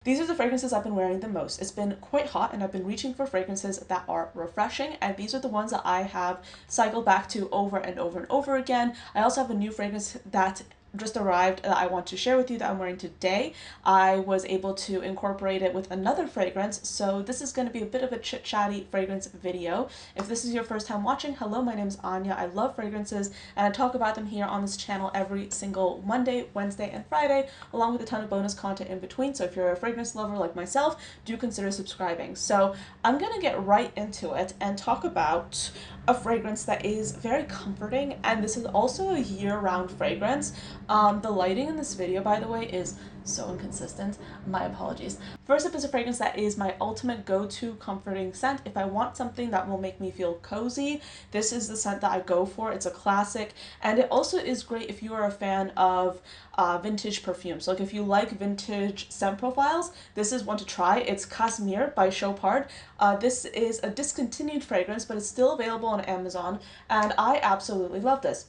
These are the fragrances I've been wearing the most. It's been quite hot and I've been reaching for fragrances that are refreshing, and these are the ones that I have cycled back to over and over and over again. I also have a new fragrance that just arrived that I want to share with you that I'm wearing today. I was able to incorporate it with another fragrance, so this is going to be a bit of a chit-chatty fragrance video. If this is your first time watching, hello, my name is Anya. I love fragrances and I talk about them here on this channel every single Monday, Wednesday, and Friday, along with a ton of bonus content in between. So if you're a fragrance lover like myself, do consider subscribing. So I'm going to get right into it and talk about a fragrance that is very comforting, and this is also a year-round fragrance. The lighting in this video, by the way, is so inconsistent. My apologies. First up is a fragrance that is my ultimate go-to comforting scent. If I want something that will make me feel cozy, this is the scent that I go for. It's a classic, and it also is great if you are a fan of vintage perfumes. Like if you like vintage scent profiles, this is one to try. It's Casmir by Chopard. This is a discontinued fragrance, but it's still available on Amazon, and I absolutely love this.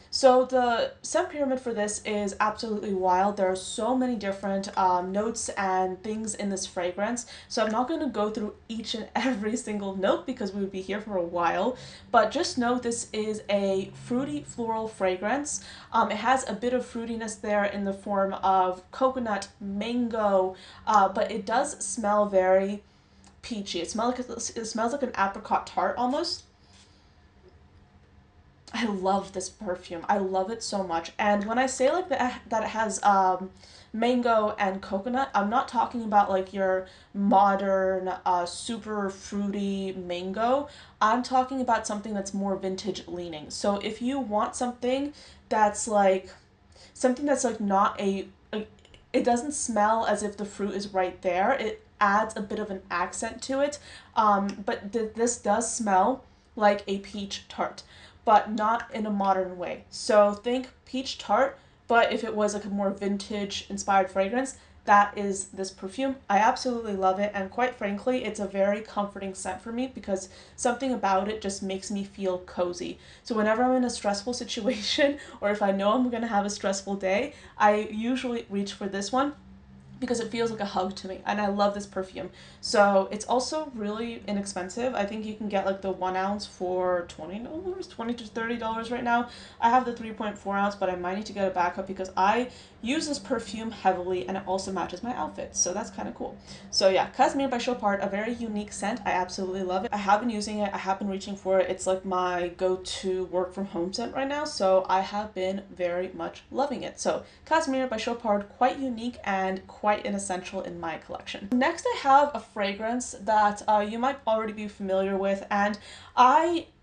So the scent pyramid for this is absolutely wild. There are so many different notes and things in this fragrance. So I'm not going to go through each and every single note because we would be here for a while. But just know this is a fruity floral fragrance. It has a bit of fruitiness there in the form of coconut, mango, but it does smell very peachy. It smells like an apricot tart almost. I love this perfume. I love it so much. And when I say like that it has mango and coconut, I'm not talking about like your modern super fruity mango. I'm talking about something that's more vintage leaning. So if you want something that's like not it doesn't smell as if the fruit is right there. It adds a bit of an accent to it. But this does smell like a peach tart, but not in a modern way. So think peach tart, but if it was like a more vintage inspired fragrance, that is this perfume. I absolutely love it, and quite frankly, it's a very comforting scent for me because something about it just makes me feel cozy. So whenever I'm in a stressful situation, or if I know I'm gonna have a stressful day, I usually reach for this one because it feels like a hug to me, and I love this perfume. So it's also really inexpensive. I think you can get like the 1 ounce for $20, $20 to $30 right now. I have the 3.4 ounce, but I might need to get a backup because I use this perfume heavily and it also matches my outfit, so that's kind of cool. So yeah, Casmir by Chopard, a very unique scent. I absolutely love it. I have been using it, I have been reaching for it. It's like my go-to work from home scent right now, so I have been very much loving it. So Casmir by Chopard, quite unique and quite an essential in my collection. Next, I have a fragrance that you might already be familiar with, and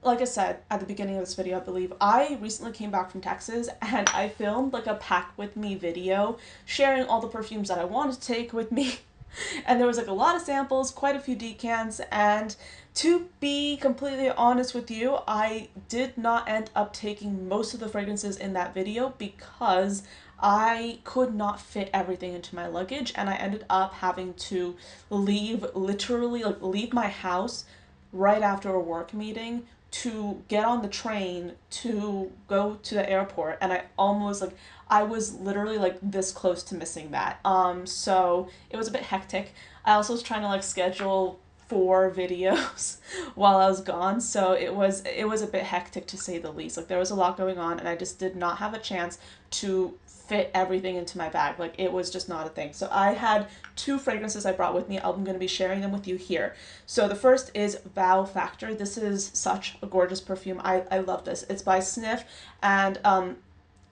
like I said at the beginning of this video, I believe, I recently came back from Texas and I filmed like a pack with me video sharing all the perfumes that I wanted to take with me. And there was like a lot of samples, quite a few decants, and to be completely honest with you, I did not end up taking most of the fragrances in that video because I could not fit everything into my luggage, and I ended up having to literally leave my house right after a work meeting to get on the train to go to the airport, and I was literally like this close to missing that. So it was a bit hectic. I also was trying to like schedule 4 videos while I was gone, so it was a bit hectic to say the least. Like there was a lot going on and I just did not have a chance to fit everything into my bag. Like it was just not a thing. So I had 2 fragrances I brought with me. I'm going to be sharing them with you here. So the first is Wow Factor. This is such a gorgeous perfume. I love this. It's by Sniff, and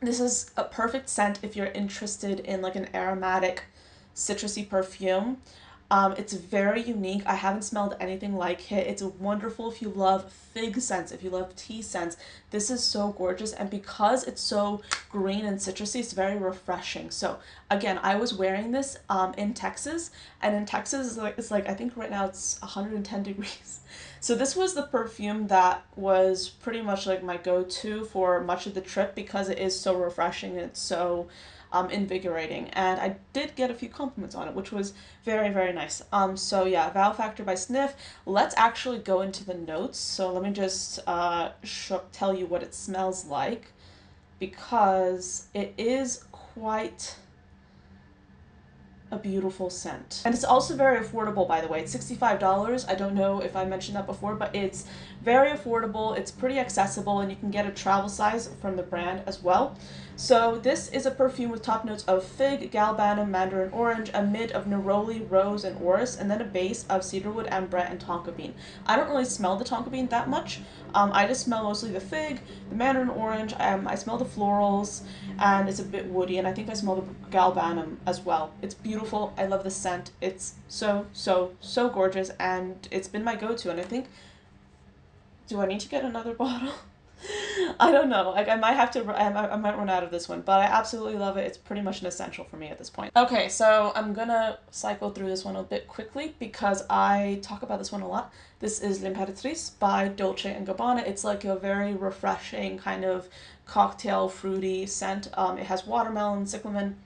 this is a perfect scent if you're interested in like an aromatic citrusy perfume. It's very unique. I haven't smelled anything like it. It's wonderful if you love fig scents, if you love tea scents. This is so gorgeous, and because it's so green and citrusy, it's very refreshing. So again, I was wearing this in Texas, and in Texas it's like I think right now it's 110 degrees. So this was the perfume that was pretty much like my go-to for much of the trip because it is so refreshing and it's so invigorating, and I did get a few compliments on it, which was very, very nice. So yeah, Wow Factor by Sniff. Let's actually go into the notes. So let me just tell you what it smells like, because it is quite a beautiful scent. And it's also very affordable, by the way. It's $65. I don't know if I mentioned that before, but it's very affordable. It's pretty accessible, and you can get a travel size from the brand as well. So this is a perfume with top notes of fig, galbanum, mandarin orange, a mid of neroli, rose, and orris, and then a base of cedarwood, ambre, and tonka bean. I don't really smell the tonka bean that much. I just smell mostly the fig, the mandarin orange, I smell the florals, and it's a bit woody, and I think I smell the galbanum as well. It's beautiful. I love the scent. It's so, so, so gorgeous, and it's been my go-to, and I think, do I need to get another bottle? I don't know. Like, I might have to, I might run out of this one, but I absolutely love it. It's pretty much an essential for me at this point. Okay, so I'm gonna cycle through this one a bit quickly because I talk about this one a lot. This is L'Imperatrice by Dolce & Gabbana. It's like a very refreshing kind of cocktail fruity scent. It has watermelon, cyclamen,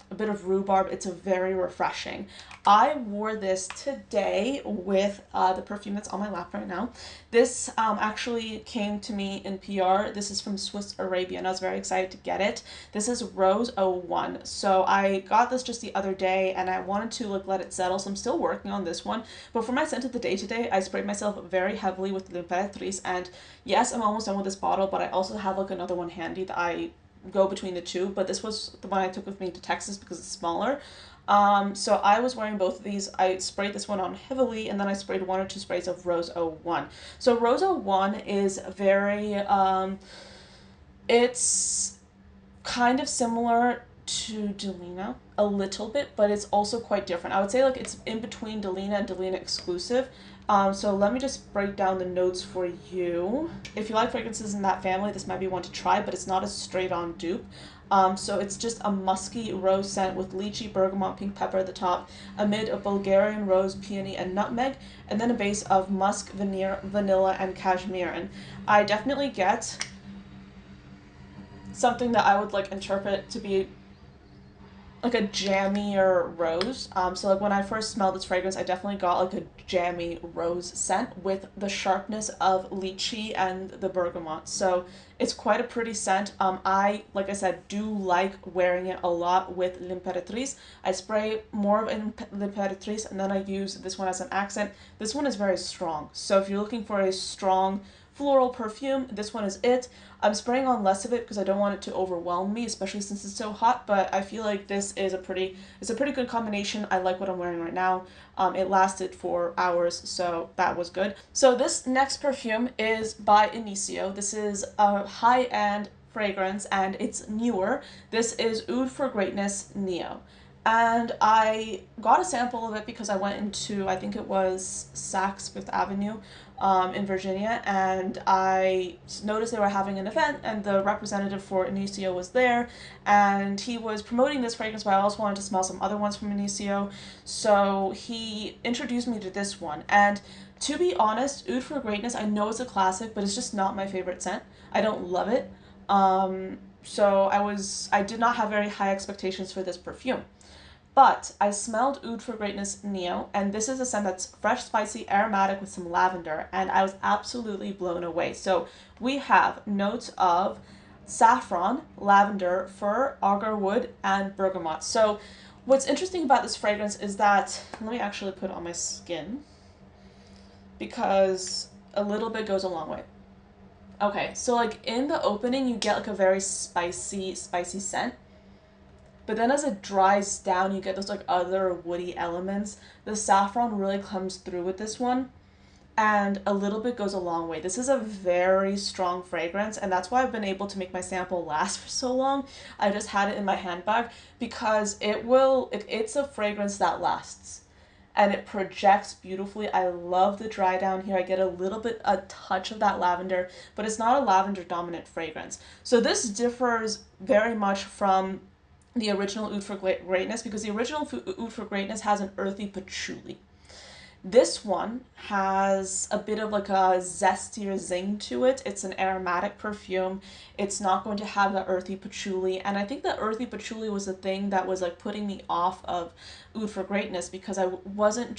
a bit of rhubarb. It's a very refreshing. I wore this today with the perfume that's on my lap right now. This actually came to me in PR. This is from Swiss Arabia, and I was very excited to get it. This is Rose 01. So I got this just the other day, and I wanted to like let it settle, so I'm still working on this one. But for my scent of the day today, I sprayed myself very heavily with L'Imperatrice, and yes, I'm almost done with this bottle, but I also have like another one handy that I go between the two, but this was the one I took with me to Texas because it's smaller. So I was wearing both of these. I sprayed this one on heavily, and then I sprayed 1 or 2 sprays of Rose 01. So Rose 01 is very, it's kind of similar to Delina a little bit, but it's also quite different. I would say like it's in between Delina and Delina exclusive. So let me just break down the notes for you. If you like fragrances in that family, this might be one to try, but it's not a straight-on dupe. So it's just a musky rose scent with lychee, bergamot, pink pepper at the top, a mid of Bulgarian rose, peony, and nutmeg, and then a base of musk, vanilla, and cashmere. And I definitely get something that I would like interpret to be like a jammier rose. So like when I first smelled this fragrance, I definitely got like a jammy rose scent with the sharpness of lychee and the bergamot. So it's quite a pretty scent. I, like I said, do like wearing it a lot with L'Imperatrice. I spray more of L'Imperatrice, and then I use this one as an accent. This one is very strong. So if you're looking for a strong floral perfume, this one is it. I'm spraying on less of it because I don't want it to overwhelm me, especially since it's so hot, but I feel like this is it's a pretty good combination. I like what I'm wearing right now. It lasted for hours, so that was good. So this next perfume is by ANIO. This is a high-end fragrance, and it's newer. This is Oud for Greatness Neo. And I got a sample of it because I went into, I think it was Saks Fifth Avenue in Virginia, and I noticed they were having an event, and the representative for ANIO was there, and he was promoting this fragrance, but I also wanted to smell some other ones from ANIO, so he introduced me to this one. And to be honest, Oud for Greatness, I know it's a classic, but it's just not my favorite scent. I don't love it. So I did not have very high expectations for this perfume. But I smelled Oud for Greatness Neo, and this is a scent that's fresh, spicy, aromatic with some lavender, and I was absolutely blown away. So we have notes of saffron, lavender, fir, agar wood, and bergamot. So what's interesting about this fragrance is that, let me actually put it on my skin, because a little bit goes a long way. Okay, so like in the opening, you get like a very spicy scent. But then as it dries down, you get those like other woody elements. The saffron really comes through with this one, and a little bit goes a long way. This is a very strong fragrance, and that's why I've been able to make my sample last for so long. I just had it in my handbag because it's a fragrance that lasts, and it projects beautifully. I love the dry down here. I get a touch of that lavender, but it's not a lavender dominant fragrance. So this differs very much from the original Oud for Greatness, because the original Oud for Greatness has an earthy patchouli. This one has a bit of like a zestier zing to it. It's an aromatic perfume. It's not going to have the earthy patchouli, and I think the earthy patchouli was the thing that was like putting me off of Oud for Greatness, because it wasn't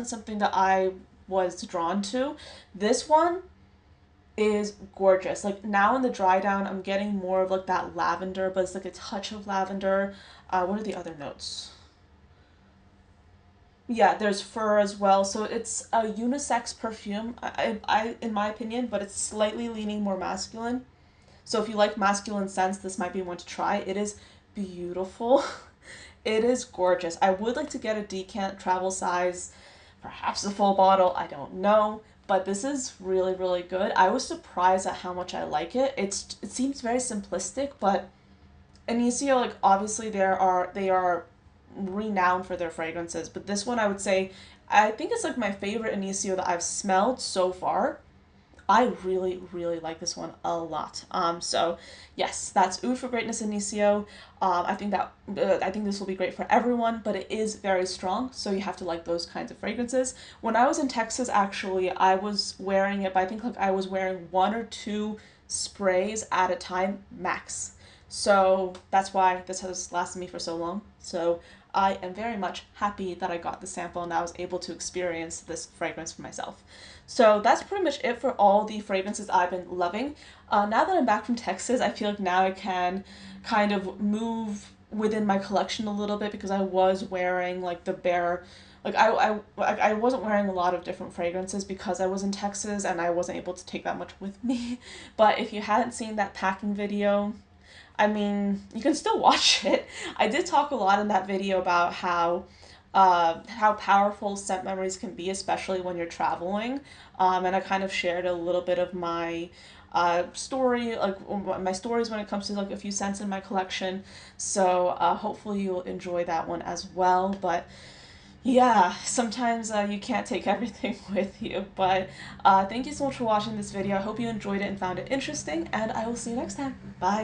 something that I was drawn to. This one is gorgeous. Like now in the dry down, I'm getting more of like that lavender, but it's like a touch of lavender. What are the other notes? Yeah, there's fur as well. So it's a unisex perfume, in my opinion, but it's slightly leaning more masculine. So if you like masculine scents, this might be one to try. It is beautiful. It is gorgeous. I would like to get a decant travel size, perhaps a full bottle, I don't know. But this is really, really good. I was surprised at how much I like it. It seems very simplistic, but Anicio, like obviously they are renowned for their fragrances, but this one I would say I think it's like my favorite Anicio that I've smelled so far. I really, really like this one a lot. So yes, that's Oud for Greatness Inicio. I think this will be great for everyone, but it is very strong, so you have to like those kinds of fragrances. When I was in Texas, actually, I was wearing it, but I think like I was wearing one or two sprays at a time max. So that's why this has lasted me for so long. So I am very much happy that I got the sample and I was able to experience this fragrance for myself. So that's pretty much it for all the fragrances I've been loving. Now that I'm back from Texas, I feel like now I can kind of move within my collection a little bit because I was wearing like the bare like I wasn't wearing a lot of different fragrances because I was in Texas and I wasn't able to take that much with me. But if you hadn't seen that packing video, I mean, you can still watch it. I did talk a lot in that video about how powerful scent memories can be, especially when you're traveling. And I kind of shared a little bit of my story, like my stories when it comes to like a few scents in my collection. So hopefully you'll enjoy that one as well. But yeah, sometimes you can't take everything with you. But thank you so much for watching this video. I hope you enjoyed it and found it interesting, and I will see you next time. Bye.